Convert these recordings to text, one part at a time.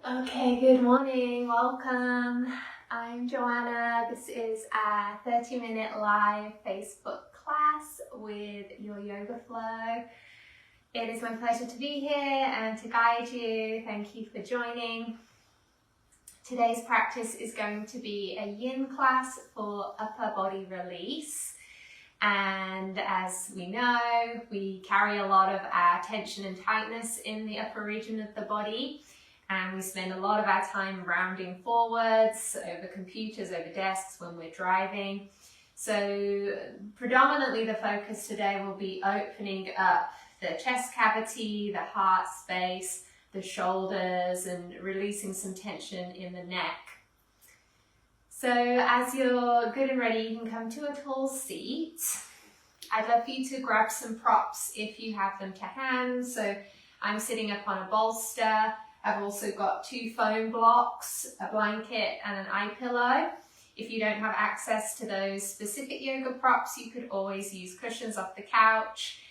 Okay, good morning, welcome. I'm Joanna. This is a 30-minute live Facebook class with your yoga flow. It is my pleasure to be here and to guide you. Thank you for joining. Today's practice is going to be a yin class for upper body release. And as we know, we carry a lot of our tension and tightness in the upper region of the body. And we spend a lot of our time rounding forwards, over computers, over desks when we're driving. So predominantly the focus today will be opening up the chest cavity, the heart space, the shoulders, and releasing some tension in the neck. So as you're good and ready, you can come to a tall seat. I'd love for you to grab some props if you have them to hand. So I'm sitting up on a bolster. I've also got 2 foam blocks, a blanket and an eye pillow. If you don't have access to those specific yoga props, you could always use cushions off the couch.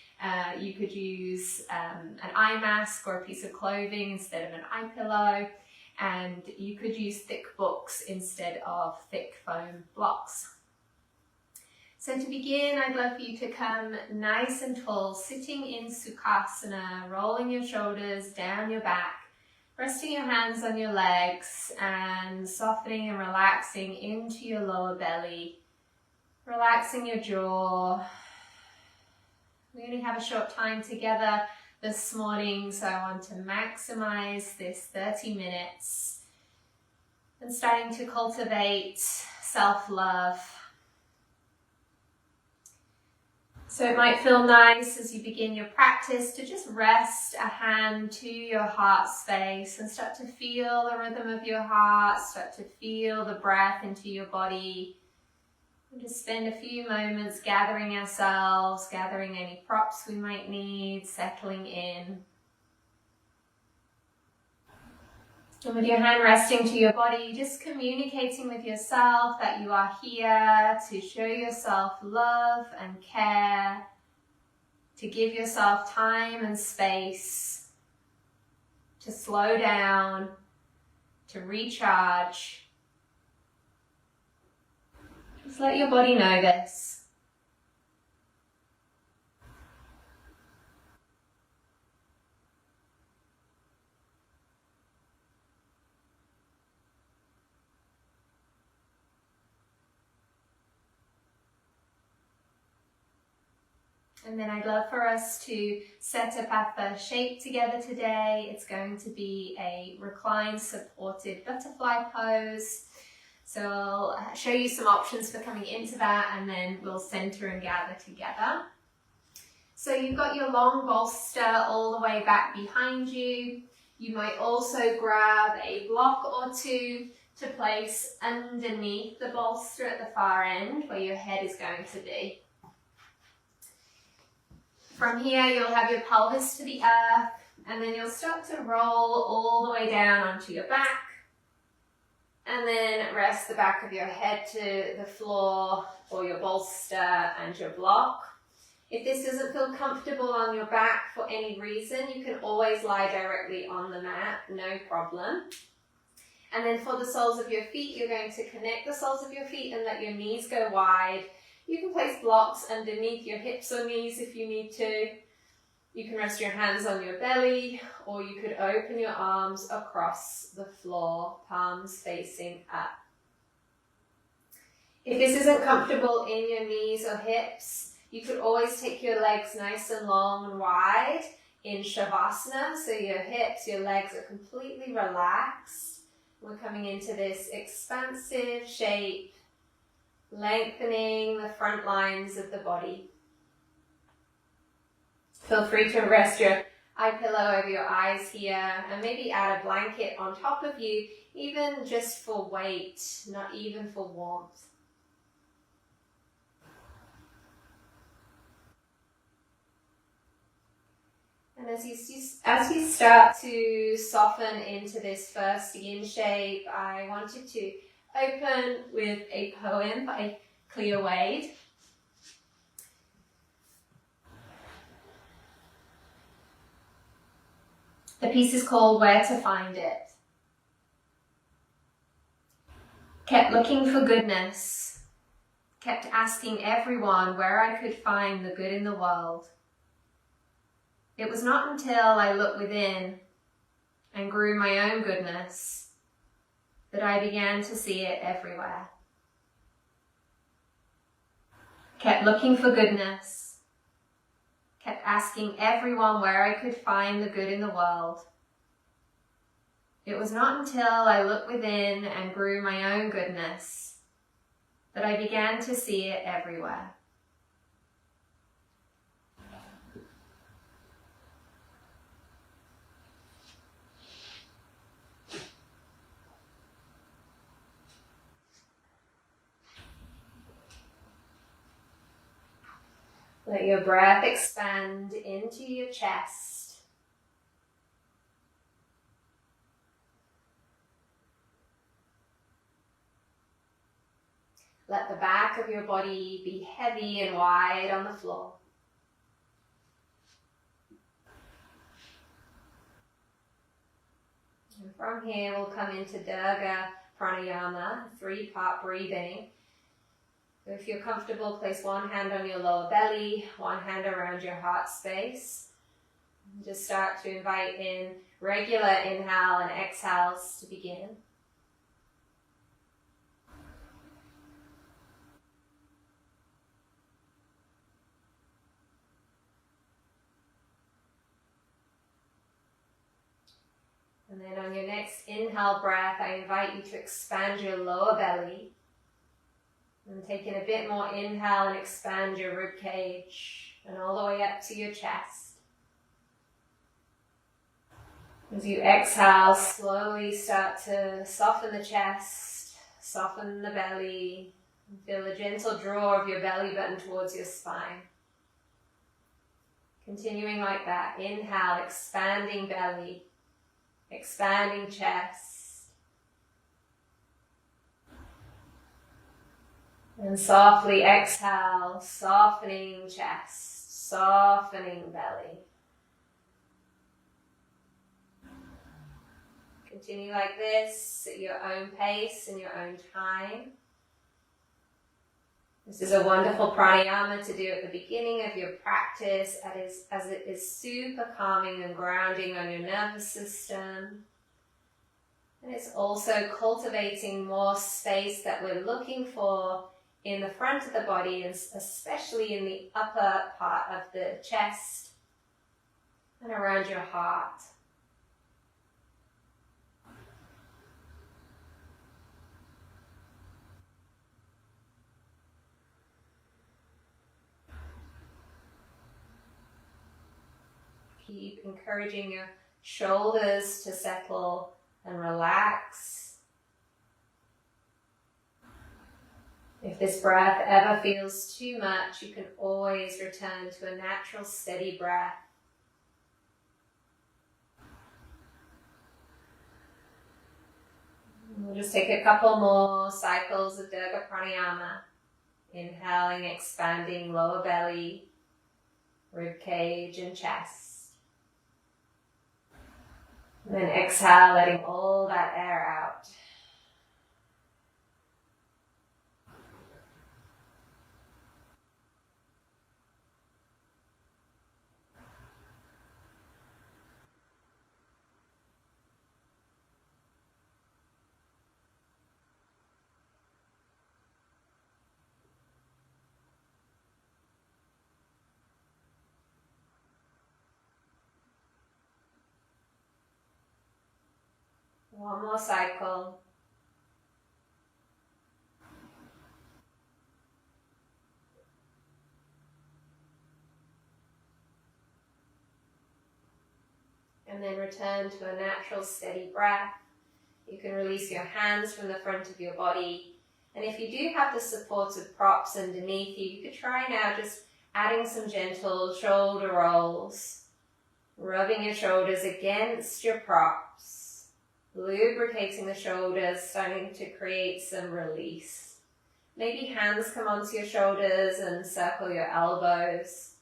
You could use an eye mask or a piece of clothing instead of an eye pillow. And you could use thick books instead of thick foam blocks. So to begin, I'd love for you to come nice and tall, sitting in Sukhasana, rolling your shoulders down your back. Resting your hands on your legs and softening and relaxing into your lower belly. Relaxing your jaw. We only have a short time together this morning, so I want to maximize this 30 minutes. And starting to cultivate self-love. So it might feel nice as you begin your practice to just rest a hand to your heart space and start to feel the rhythm of your heart, start to feel the breath into your body. And just spend a few moments gathering ourselves, gathering any props we might need, settling in. And with your hand resting to your body, just communicating with yourself that you are here to show yourself love and care, to give yourself time and space, to slow down, to recharge. Just let your body know this. And then I'd love for us to set up our first shape together today. It's going to be a reclined supported butterfly pose. So I'll show you some options for coming into that, and then we'll center and gather together. So you've got your long bolster all the way back behind you. You might also grab a block or 2 to place underneath the bolster at the far end where your head is going to be. From here, you'll have your pelvis to the earth, and then you'll start to roll all the way down onto your back, and then rest the back of your head to the floor or your bolster and your block. If this doesn't feel comfortable on your back for any reason, you can always lie directly on the mat, no problem. And then for the soles of your feet, you're going to connect the soles of your feet and let your knees go wide. You can place blocks underneath your hips or knees if you need to. You can rest your hands on your belly, or you could open your arms across the floor, palms facing up. If this isn't comfortable in your knees or hips, you could always take your legs nice and long and wide in Shavasana, so your hips, your legs are completely relaxed. We're coming into this expansive shape, lengthening the front lines of the body. Feel free to rest your eye pillow over your eyes here, and maybe add a blanket on top of you, even just for weight, not even for warmth. And as you start to soften into this first yin shape, I wanted to open with a poem by Cleo Wade. The piece is called Where to Find It. Kept looking for goodness. Kept asking everyone where I could find the good in the world. It was not until I looked within and grew my own goodness that I began to see it everywhere. Kept looking for goodness. Kept asking everyone where I could find the good in the world. It was not until I looked within and grew my own goodness that I began to see it everywhere. Let your breath expand into your chest. Let the back of your body be heavy and wide on the floor. And from here we'll come into Dirga Pranayama, 3-part breathing. So if you're comfortable, place one hand on your lower belly, one hand around your heart space. And just start to invite in regular inhale and exhales to begin. And then on your next inhale breath, I invite you to expand your lower belly. And take in a bit more inhale and expand your rib cage and all the way up to your chest. As you exhale, slowly start to soften the chest, soften the belly, and feel a gentle draw of your belly button towards your spine. Continuing like that, inhale, expanding belly, expanding chest. And softly exhale, softening chest, softening belly. Continue like this at your own pace and your own time. This is a wonderful pranayama to do at the beginning of your practice as it is super calming and grounding on your nervous system. And it's also cultivating more space that we're looking for in the front of the body, and especially in the upper part of the chest and around your heart. Keep encouraging your shoulders to settle and relax. If this breath ever feels too much, you can always return to a natural, steady breath. We'll just take a couple more cycles of Dirga Pranayama. Inhaling, expanding lower belly, rib cage and chest. And then exhale, letting all that air out. One more cycle. And then return to a natural, steady breath. You can release your hands from the front of your body. And if you do have the supportive props underneath you, you could try now just adding some gentle shoulder rolls, rubbing your shoulders against your props, lubricating the shoulders, starting to create some release. Maybe hands come onto your shoulders and circle your elbows.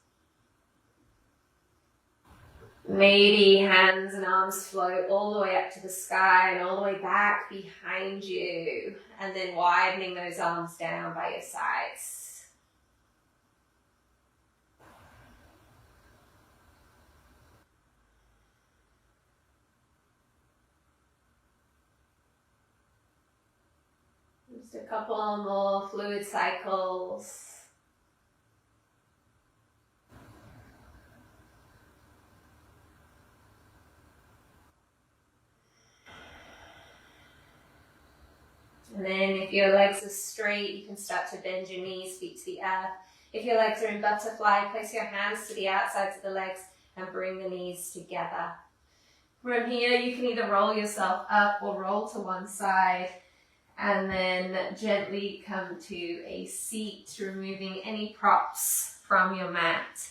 Maybe hands and arms float all the way up to the sky and all the way back behind you, and then widening those arms down by your sides. Just a couple more fluid cycles. And then if your legs are straight, you can start to bend your knees, feet to the earth. If your legs are in butterfly, place your hands to the outsides of the legs and bring the knees together. From here, you can either roll yourself up or roll to one side, and then gently come to a seat, removing any props from your mat.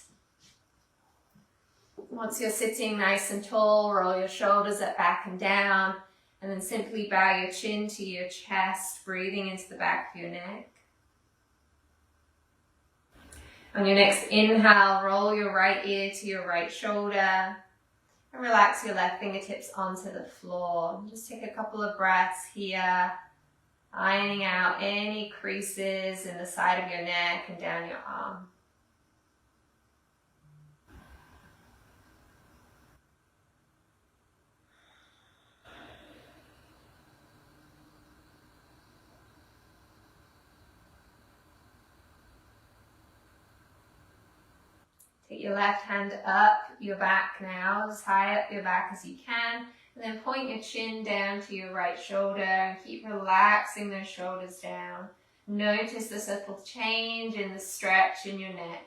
Once you're sitting nice and tall, roll your shoulders up, back and down, and then simply bow your chin to your chest, breathing into the back of your neck. On your next inhale, roll your right ear to your right shoulder and relax your left fingertips onto the floor. Just take a couple of breaths here, ironing out any creases in the side of your neck and down your arm. Take your left hand up your back now, as high up your back as you can, and then point your chin down to your right shoulder and keep relaxing those shoulders down. Notice the subtle change in the stretch in your neck.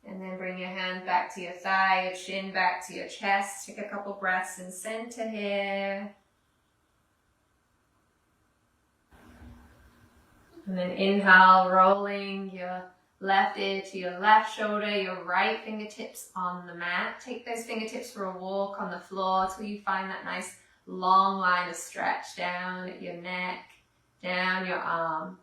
And then bring your hand back to your thigh, your chin back to your chest. Take a couple breaths in center here. And then inhale, rolling your left ear to your left shoulder, your right fingertips on the mat. Take those fingertips for a walk on the floor till you find that nice long line of stretch down your neck, down your arm.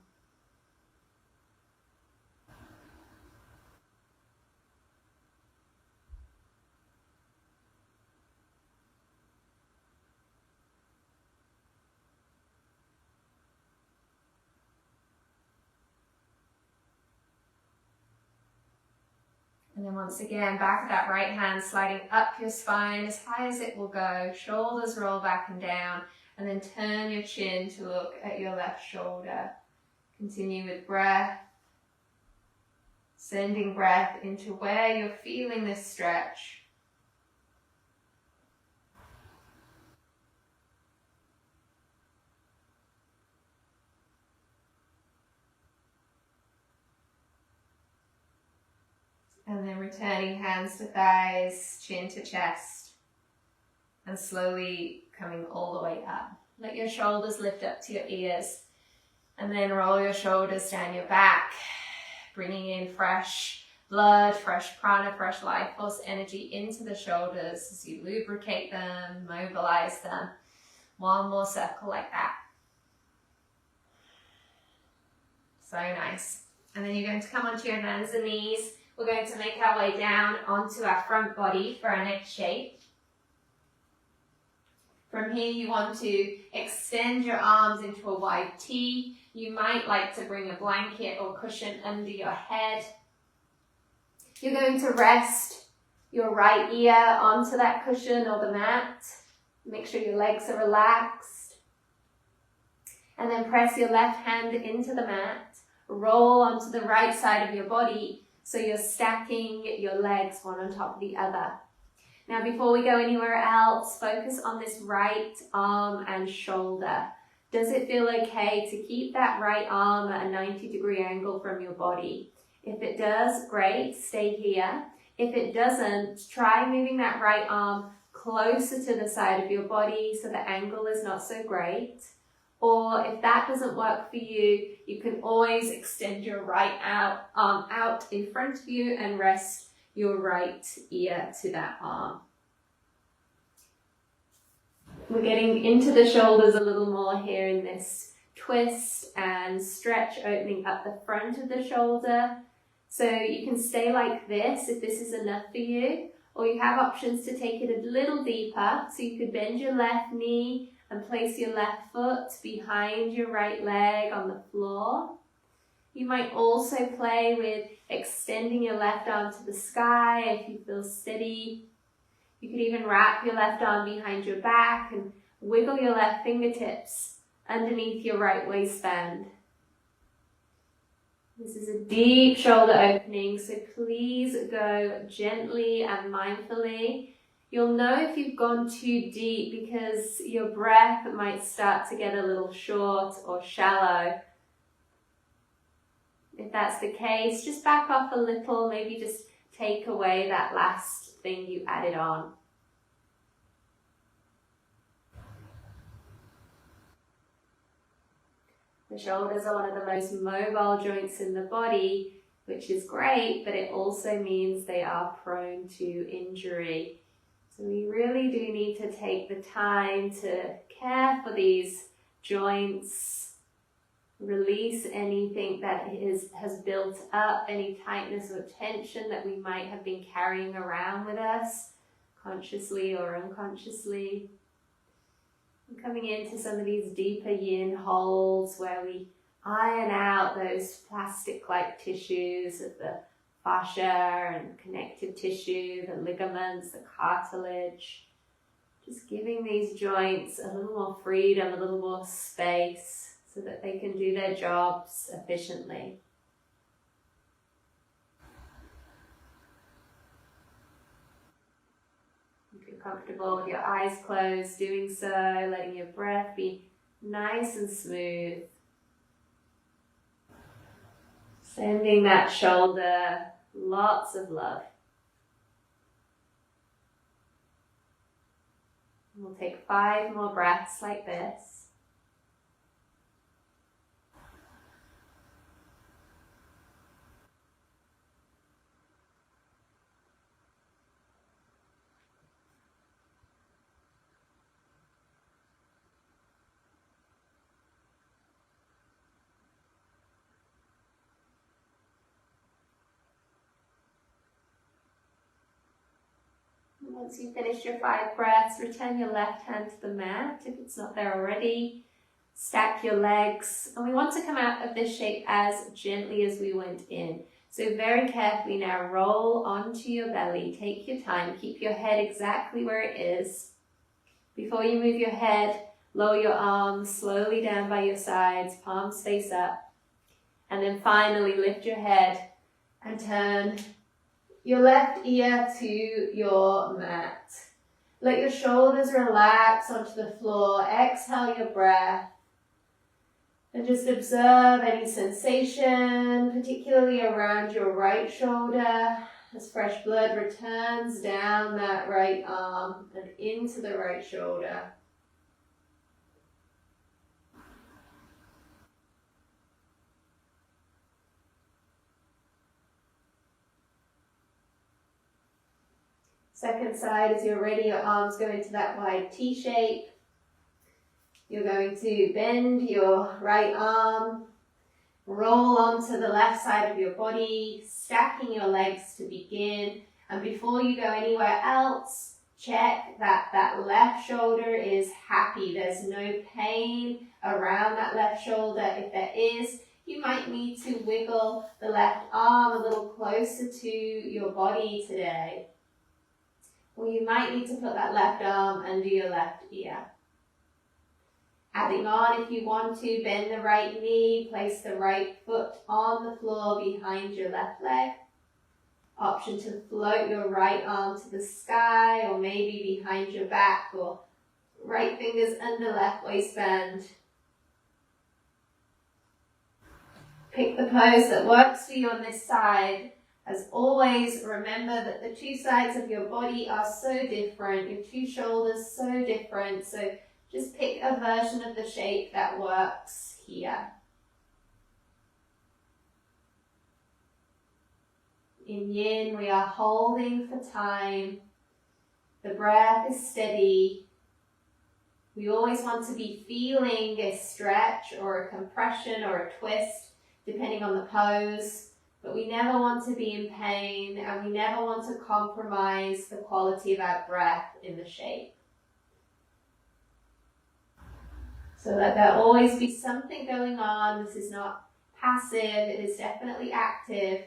And then once again, back of that right hand sliding up your spine as high as it will go. Shoulders roll back and down. And then turn your chin to look at your left shoulder. Continue with breath. Sending breath into where you're feeling this stretch. And then returning hands to thighs, chin to chest, and slowly coming all the way up. Let your shoulders lift up to your ears, and then roll your shoulders down your back, bringing in fresh blood, fresh prana, fresh life force energy into the shoulders as you lubricate them, mobilize them. One more circle like that. So nice. And then you're going to come onto your hands and knees. We're going to make our way down onto our front body for our next shape. From here, you want to extend your arms into a wide T. You might like to bring a blanket or cushion under your head. You're going to rest your right ear onto that cushion or the mat. Make sure your legs are relaxed. And then press your left hand into the mat. Roll onto the right side of your body. So you're stacking your legs one on top of the other. Now before we go anywhere else, focus on this right arm and shoulder. Does it feel okay to keep that right arm at a 90-degree angle from your body? If it does, great, stay here. If it doesn't, try moving that right arm closer to the side of your body so the angle is not so great. Or if that doesn't work for you, you can always extend your right arm out in front of you and rest your right ear to that arm. We're getting into the shoulders a little more here in this twist and stretch, opening up the front of the shoulder. So you can stay like this if this is enough for you, or you have options to take it a little deeper. So you could bend your left knee and place your left foot behind your right leg on the floor. You might also play with extending your left arm to the sky if you feel steady. You could even wrap your left arm behind your back and wiggle your left fingertips underneath your right waistband. This is a deep shoulder opening, so please go gently and mindfully. You'll know if you've gone too deep because your breath might start to get a little short or shallow. If that's the case, just back off a little, maybe just take away that last thing you added on. The shoulders are one of the most mobile joints in the body, which is great, but it also means they are prone to injury. So we really do need to take the time to care for these joints, release anything that has built up, any tightness or tension that we might have been carrying around with us, consciously or unconsciously. And coming into some of these deeper yin holds where we iron out those plastic-like tissues of the fascia and connective tissue, the ligaments, the cartilage. Just giving these joints a little more freedom, a little more space so that they can do their jobs efficiently. Comfortable with your eyes closed, doing so, letting your breath be nice and smooth. Sending that shoulder lots of love. We'll take 5 more breaths like this. Once you've finished your 5 breaths, return your left hand to the mat if it's not there already. Stack your legs, and we want to come out of this shape as gently as we went in. So very carefully now roll onto your belly. Take your time, keep your head exactly where it is. Before you move your head, lower your arms slowly down by your sides, palms face up. And then finally lift your head and turn your left ear to your mat. Let your shoulders relax onto the floor. Exhale your breath. And just observe any sensation, particularly around your right shoulder, as fresh blood returns down that right arm and into the right shoulder. Second side, as you're ready, your arms go into that wide T shape. You're going to bend your right arm, roll onto the left side of your body, stacking your legs to begin. And before you go anywhere else, check that that left shoulder is happy. There's no pain around that left shoulder. If there is, you might need to wiggle the left arm a little closer to your body today. Or you might need to put that left arm under your left ear. Adding on, if you want to, bend the right knee, place the right foot on the floor behind your left leg. Option to float your right arm to the sky or maybe behind your back, or right fingers under left waistband. Pick the pose that works for you on this side. As always, remember that the 2 sides of your body are so different, your 2 shoulders so different, so just pick a version of the shape that works here. In yin, we are holding for time. The breath is steady. We always want to be feeling a stretch or a compression or a twist, depending on the pose, but we never want to be in pain, and we never want to compromise the quality of our breath in the shape. So let there always be something going on. This is not passive, it is definitely active.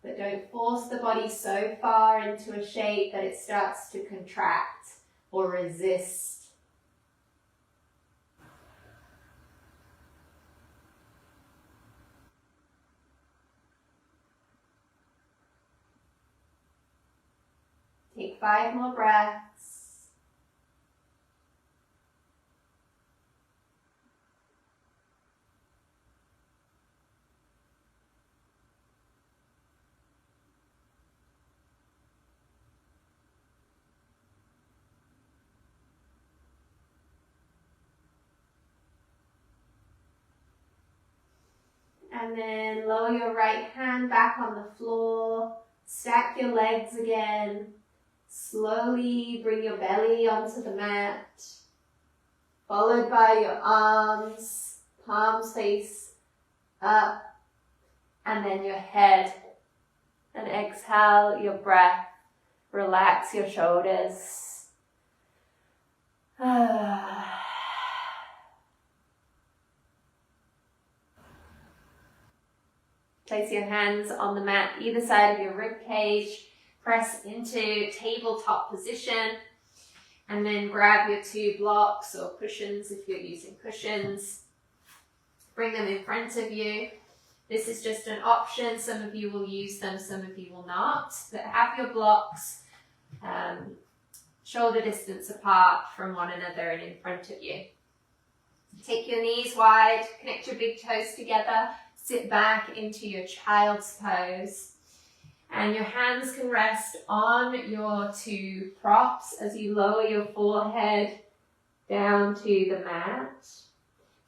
But don't force the body so far into a shape that it starts to contract or resist. Take 5 more breaths. And then lower your right hand back on the floor. Stack your legs again. Slowly bring your belly onto the mat. Followed by your arms, palms face up. And then your head. And exhale your breath. Relax your shoulders. Place your hands on the mat either side of your rib cage. Press into tabletop position. And then grab your 2 blocks or cushions if you're using cushions. Bring them in front of you. This is just an option. Some of you will use them, some of you will not. But have your blocks shoulder distance apart from one another and in front of you. Take your knees wide, connect your big toes together. Sit back into your child's pose, and your hands can rest on your 2 props as you lower your forehead down to the mat.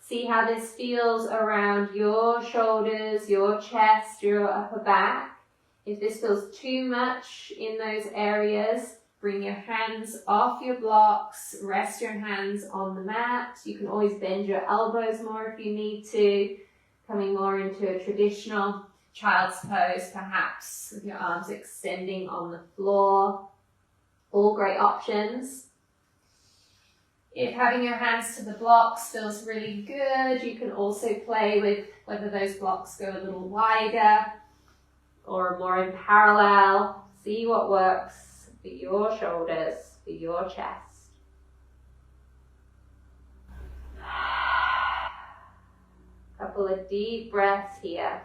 See how this feels around your shoulders, your chest, your upper back. If this feels too much in those areas, bring your hands off your blocks, rest your hands on the mat. You can always bend your elbows more if you need to. Coming more into a traditional child's pose, perhaps with your arms extending on the floor. All great options. If having your hands to the blocks feels really good, you can also play with whether those blocks go a little wider or more in parallel. See what works for your shoulders, for your chest. Couple of deep breaths here.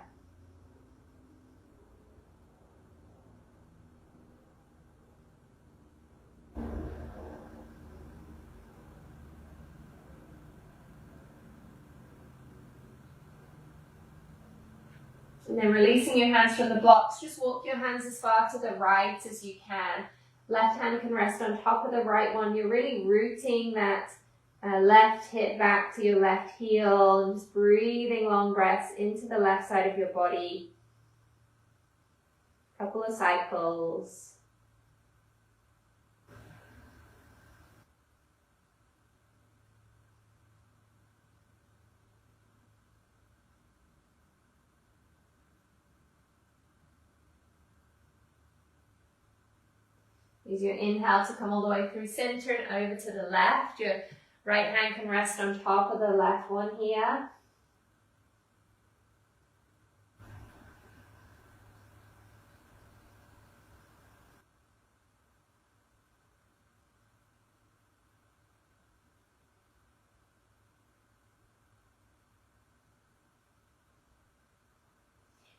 And then releasing your hands from the blocks, just walk your hands as far to the right as you can. Left hand can rest on top of the right one. You're really rooting that left hip back to your left heel, and just breathing long breaths into the left side of your body. Couple of cycles. Use your inhale to come all the way through center and over to the left. Your right hand can rest on top of the left one here.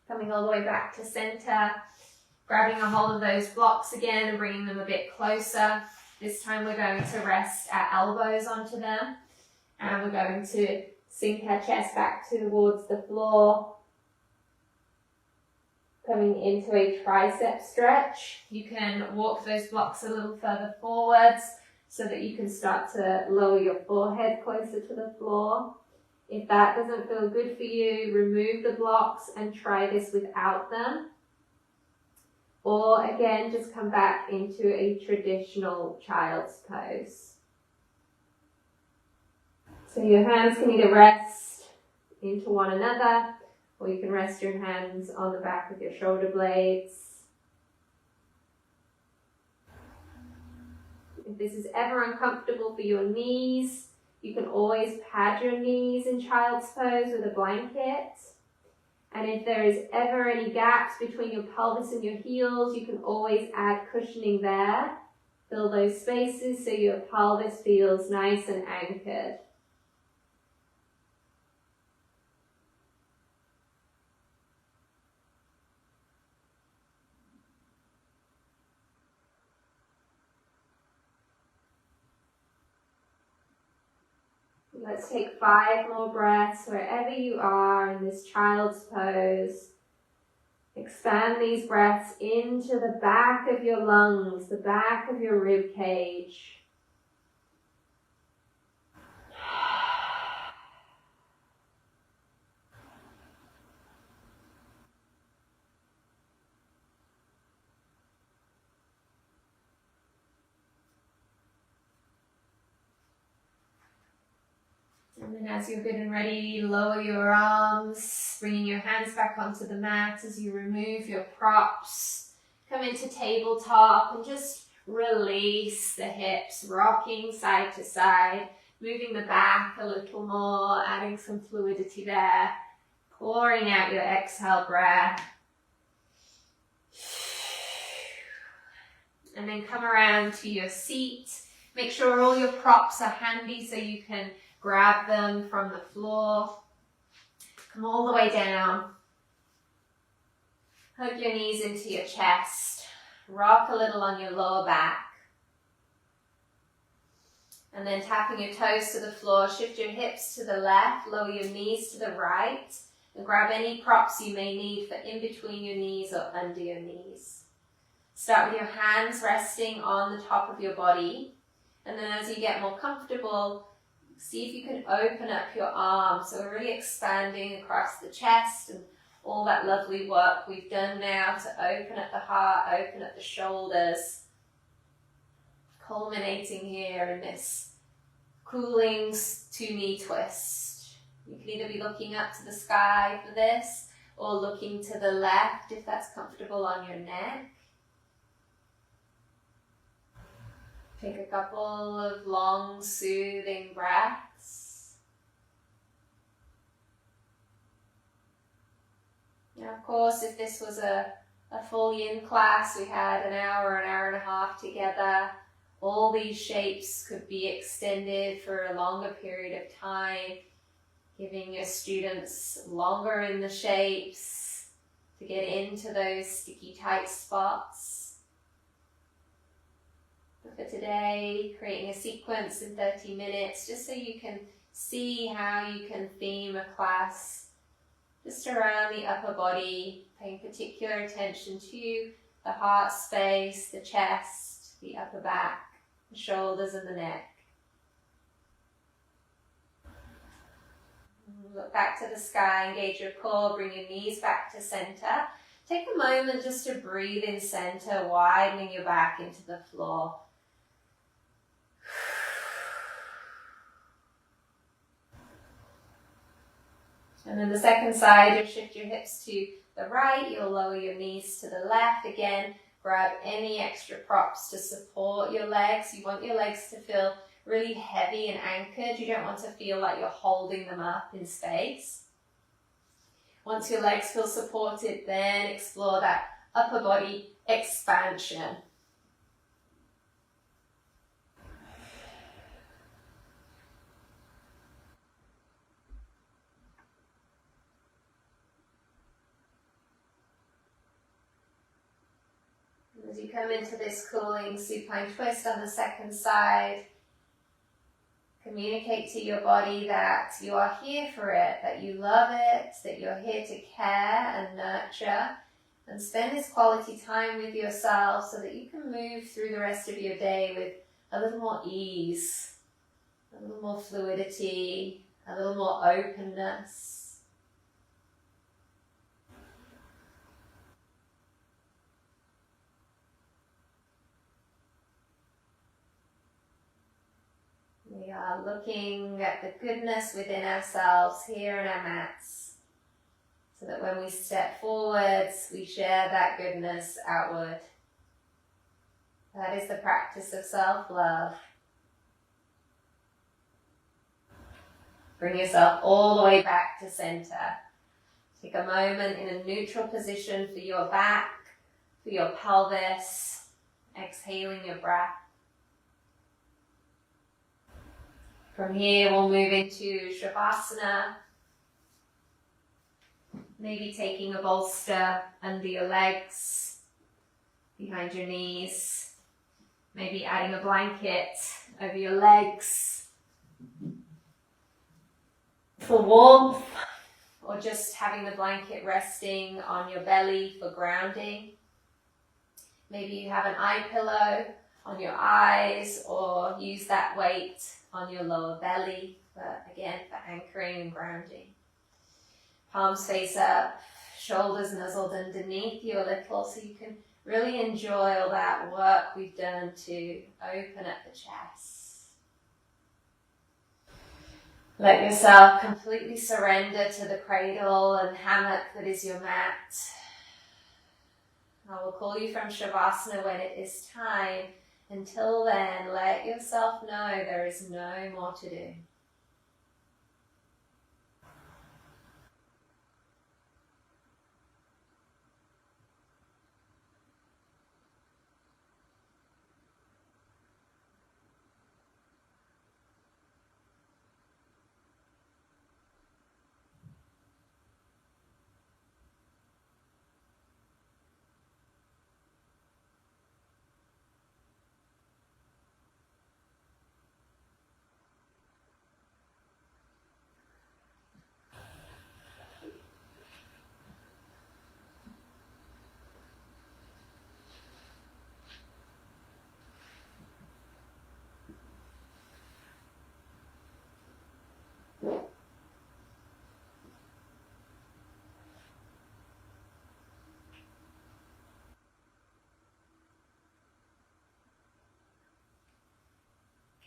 Coming all the way back to center. Grabbing a hold of those blocks again and bringing them a bit closer. This time we're going to rest our elbows onto them, and we're going to sink our chest back towards the floor. Coming into a tricep stretch. You can walk those blocks a little further forwards so that you can start to lower your forehead closer to the floor. If that doesn't feel good for you, remove the blocks and try this without them. Or again, just come back into a traditional child's pose. So your hands can either rest into one another, or you can rest your hands on the back of your shoulder blades. If this is ever uncomfortable for your knees, you can always pad your knees in child's pose with a blanket. And if there is ever any gaps between your pelvis and your heels, you can always add cushioning there. Fill those spaces so your pelvis feels nice and anchored. Let's take 5 more breaths wherever you are in this child's pose. Expand these breaths into the back of your lungs, the back of your rib cage. And then as you're good and ready, lower your arms, bringing your hands back onto the mat as you remove your props. Come into tabletop and just release the hips, rocking side to side, moving the back a little more, adding some fluidity there, pouring out your exhale breath. And then come around to your seat. Make sure all your props are handy so you can grab them from the floor. Come all the way down. Hug your knees into your chest. Rock a little on your lower back. And then tapping your toes to the floor, shift your hips to the left, lower your knees to the right, and grab any props you may need for in between your knees or under your knees. Start with your hands resting on the top of your body. And then as you get more comfortable, see if you can open up your arms. So we're really expanding across the chest and all that lovely work we've done now to open up the heart, open up the shoulders, culminating here in this cooling 2-knee twist. You can either be looking up to the sky for this or looking to the left if that's comfortable on your neck. Take a couple of long, soothing breaths. Now, of course, if this was a full yin class, we had an hour and a half together, all these shapes could be extended for a longer period of time, giving your students longer in the shapes to get into those sticky tight spots. For today, creating a sequence in 30 minutes just so you can see how you can theme a class just around the upper body, paying particular attention to the heart space, the chest, the upper back, the shoulders and the neck. Look back to the sky, engage your core, bring your knees back to center. Take a moment just to breathe in center, widening your back into the floor. And then the second side, you'll shift your hips to the right, you'll lower your knees to the left. Again, grab any extra props to support your legs. You want your legs to feel really heavy and anchored. You don't want to feel like you're holding them up in space. Once your legs feel supported, then explore that upper body expansion. As you come into this cooling supine twist on the second side, communicate to your body that you are here for it, that you love it, that you're here to care and nurture, and spend this quality time with yourself so that you can move through the rest of your day with a little more ease, a little more fluidity, a little more openness. looking at the goodness within ourselves here on our mats, so that when we step forwards, we share that goodness outward. That is the practice of self-love. Bring yourself all the way back to center. Take a moment in a neutral position for your back, for your pelvis, exhaling your breath. From here, we'll move into Shavasana. Maybe taking a bolster under your legs, behind your knees. Maybe adding a blanket over your legs for warmth, or just having the blanket resting on your belly for grounding. Maybe you have an eye pillow on your eyes, or use that weight on your lower belly, for anchoring and grounding. Palms face up, shoulders nuzzled underneath you a little, so you can really enjoy all that work we've done to open up the chest. Let yourself completely surrender to the cradle and hammock that is your mat. I will call you from Shavasana when it is time. Until then, let yourself know there is no more to do.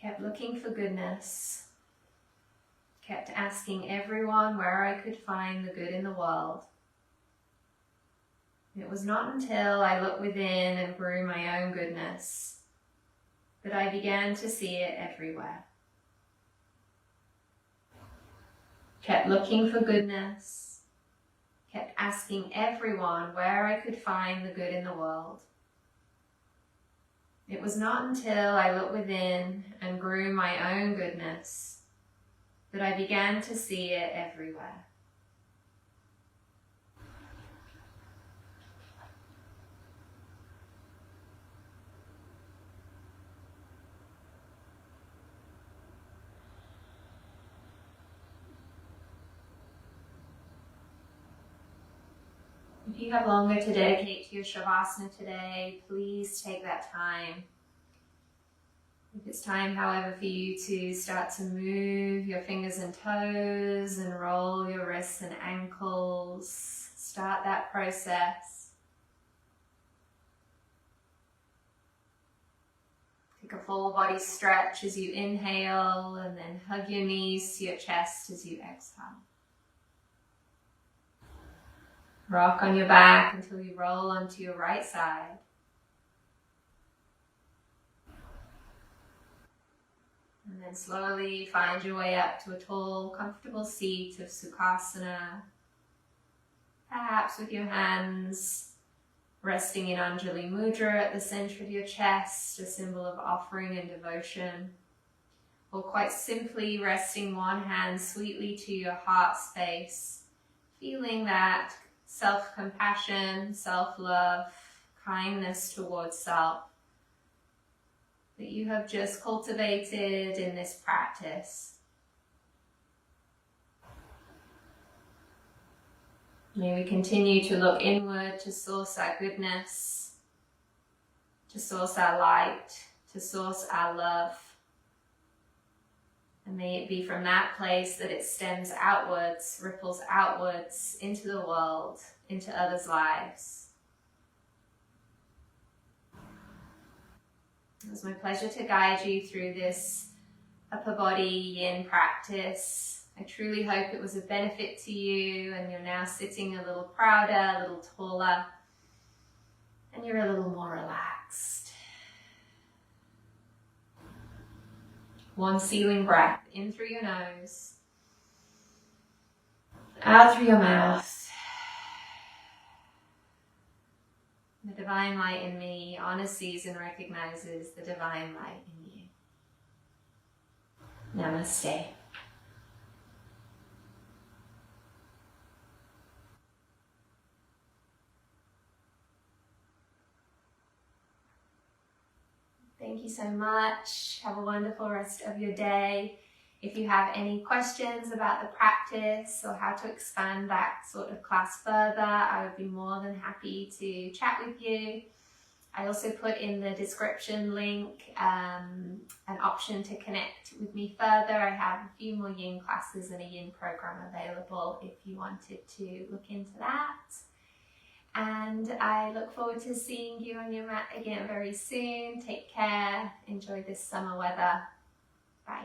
Kept looking for goodness. Kept asking everyone where I could find the good in the world. It was not until I looked within and grew my own goodness that I began to see it everywhere. Kept looking for goodness. Kept asking everyone where I could find the good in the world. It was not until I looked within and grew my own goodness that I began to see it everywhere. If you have longer to dedicate to your Shavasana today, please take that time. If it's time, however, for you to start to move your fingers and toes and roll your wrists and ankles, start that process. Take a full body stretch as you inhale, and then hug your knees to your chest as you exhale. Rock on your back until you roll onto your right side. And then slowly find your way up to a tall, comfortable seat of Sukhasana. Perhaps with your hands resting in Anjali Mudra at the center of your chest, a symbol of offering and devotion. Or quite simply resting one hand sweetly to your heart space, feeling that self-compassion, self-love, kindness towards self that you have just cultivated in this practice. May we continue to look inward to source our goodness, to source our light, to source our love. And may it be from that place that it stems outwards, ripples outwards into the world, into others' lives. It was my pleasure to guide you through this upper body yin practice. I truly hope it was a benefit to you and you're now sitting a little prouder, a little taller, and you're a little more relaxed. One sealing breath, in through your nose, out through your mouth. The divine light in me honors, sees and recognizes the divine light in you. Namaste. Thank you so much. Have a wonderful rest of your day. If you have any questions about the practice or how to expand that sort of class further, I would be more than happy to chat with you. I also put in the description link an option to connect with me further. I have a few more yin classes and a yin program available if you wanted to look into that. And I look forward to seeing you on your mat again very soon. Take care. Enjoy this summer weather. Bye.